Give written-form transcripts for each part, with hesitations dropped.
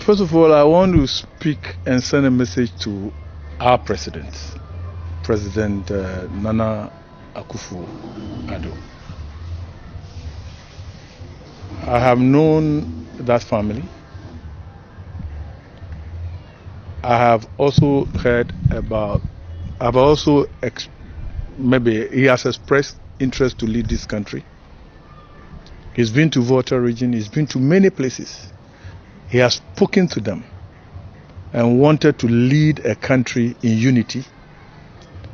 First of all, I want to speak and send a message to our president, President Nana Akufo-Addo. I have known that family. I have also heard about, maybe he has expressed interest to lead this country. He's been to Volta region, he's been to many places. He has spoken to them and wanted to lead a country in unity.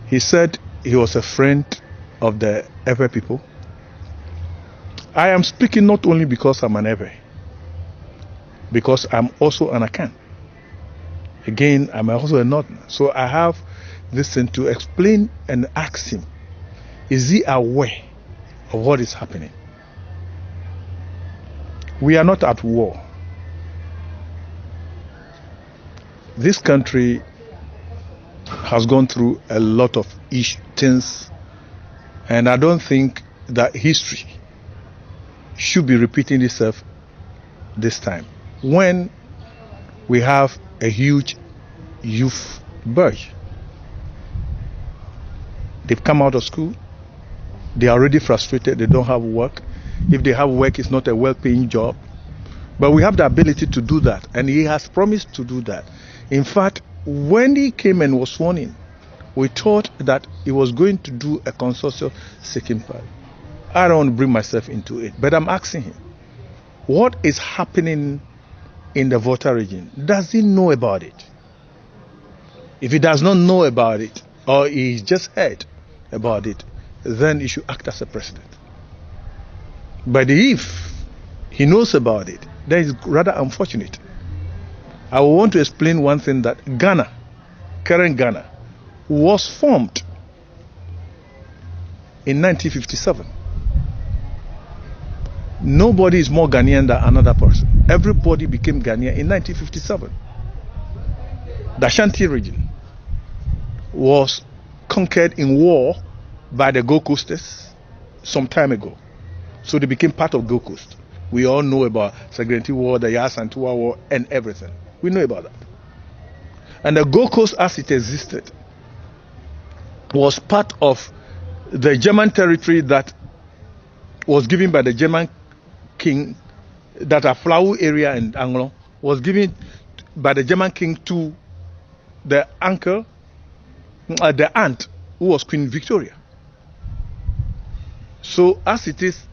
He said he was a friend of the Ewe people. I am speaking not only because I'm an Ewe, because I'm also an Akan. Again, I'm also a Northern. So I have this thing to explain and ask him, is he aware of what is happening? We are not at war. This country has gone through a lot of things, and I don't think that history should be repeating itself this time when we have a huge youth burst. They've come out of school, they are already frustrated, they don't have work. If they have work, it's not a well-paying job. But we have the ability to do that, and he has promised to do that. In fact, when he came and was sworn in, we thought that he was going to do a consortium seeking power. I don't want to bring myself into it, but I'm asking him, what is happening in the Volta region? Does he know about it? If he does not know about it, or he just heard about it, then he should act as a president. But if he knows about it, that is rather unfortunate. I want to explain one thing, that Ghana, current Ghana, was formed in 1957. Nobody is more Ghanaian than another person. Everybody became Ghanaian in 1957. The Ashanti region was conquered in war by the Gold Coasters some time ago. So they became part of Gold Coast. We all know about Segrenti War, the Yasantua War, and everything. We know about that. And the Gold Coast, as it existed, was part of the German territory that was given by the German king, that Aflau area in Anglo was given by the German king to the uncle, the aunt, who was Queen Victoria. So as it is,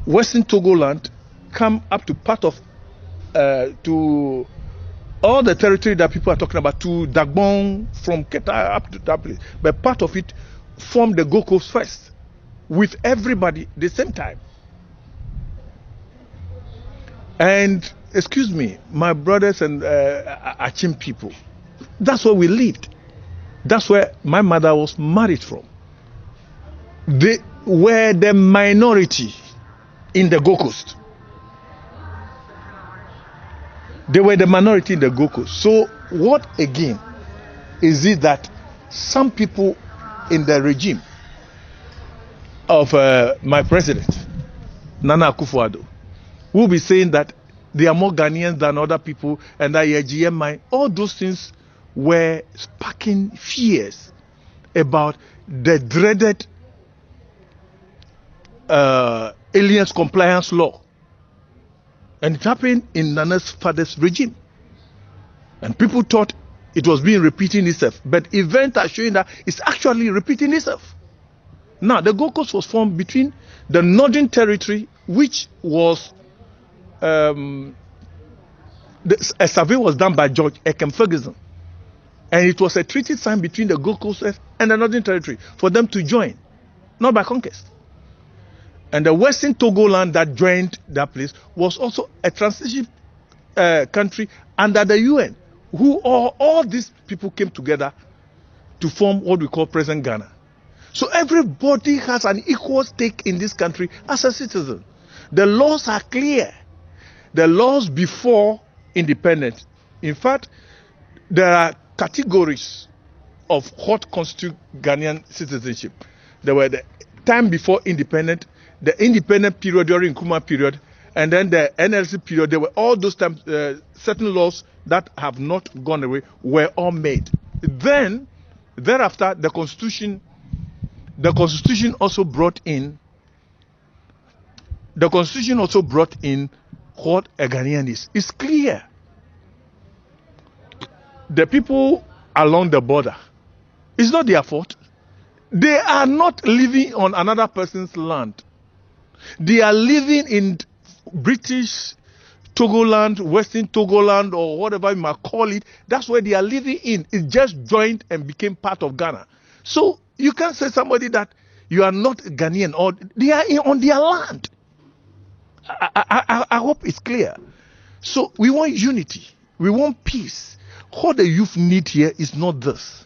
Western Togoland come up to part of, to all the territory that people are talking about, to Dagbon, from Keta up to that place. But part of it formed the Gold Coast first, with everybody the same time. And excuse me, my brothers and Achim people, that's where we lived. That's where my mother was married from. They were the minority in the Gold Coast. They were the minority in the Gold Coast. So what again is it that some people in the regime of my president, Nana Akufo-Addo, will be saying that they are more Ghanaians than other people, and that GMI, all those things were sparking fears about the dreaded aliens compliance law. And it happened in Nana's father's regime. And people thought it was being repeating itself. But events are showing that it's actually repeating itself. Now, the Gold Coast was formed between the Northern Territory, which was a survey was done by George Ekem Ferguson. And it was a treaty signed between the Gold Coast and the Northern Territory for them to join, not by conquest. And the Western Togoland that joined that place was also a transition country under the UN, who all these people came together to form what we call present Ghana. So everybody has an equal stake in this country as a citizen. The laws are clear. The laws before independence. In fact, there are categories of what constitute Ghanaian citizenship. There were the time before independence, the independent period during Nkrumah period, and then the NLC period, there were all those times, certain laws that have not gone away were all made. Then, thereafter, the constitution also brought in. The constitution also brought in what a Ghanaian is. It's clear. The people along the border, it's not their fault. They are not living on another person's land. They are living in British Togoland, Western Togoland, or whatever you might call it. That's where they are living in. It just joined and became part of Ghana. So you can't say somebody that you are not Ghanaian or they are on their land. I hope it's clear. So we want unity. We want peace. What the youth need here is not this.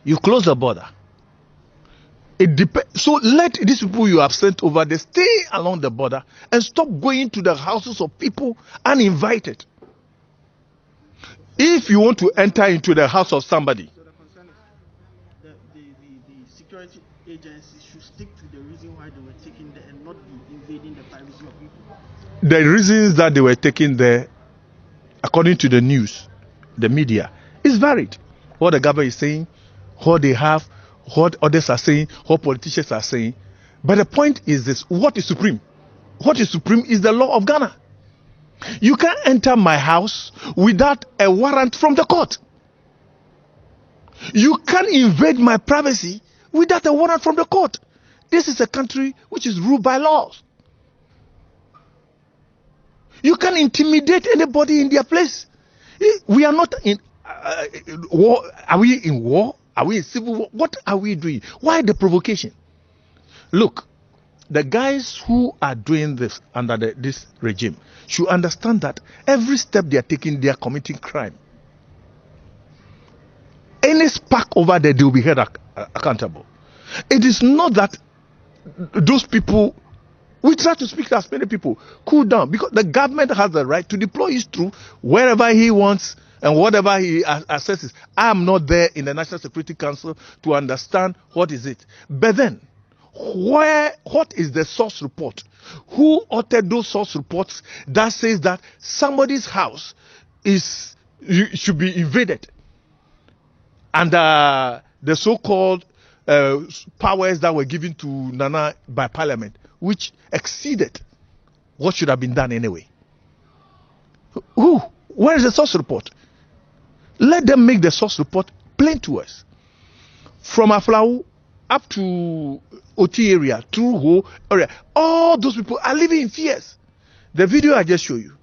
You close the border. It depends. So let these people you have sent over there stay along the border and stop going to the houses of people uninvited. If you want to enter into the house of somebody, so the concern is the security agencies should stick to the reason why they were taken there and not be invading the privacy of people. The reasons that they were taken there, according to the news, the media, is varied. What the government is saying, what they have, what others are saying, what politicians are saying. But the point is this: what is supreme? What is supreme is the law of Ghana. You can't enter my house without a warrant from the court. You can't invade my privacy without a warrant from the court. This is a country which is ruled by laws. You can't intimidate anybody in their place. We are not in war. Are we in war? Are we in civil war? What are we doing? Why the provocation? Look, the guys who are doing this under this regime should understand that every step they are taking, they are committing crime. Any spark over there, they will be held accountable. It is not that those people, we try to speak to as many people, cool down, because the government has the right to deploy his troops wherever he wants and whatever he assesses. I am not there in the National Security Council to understand what is it. But then, what is the source report? Who authored those source reports that says that somebody's house should be invaded? And the so-called powers that were given to Nana by Parliament, which exceeded what should have been done anyway. Who? Where is the source report? Let them make the source report plain to us. From Aflau up to Oti area, through Ho area, all those people are living in fears. The video I just showed you.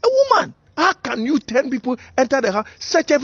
A woman, how can you 10 people enter the house, search every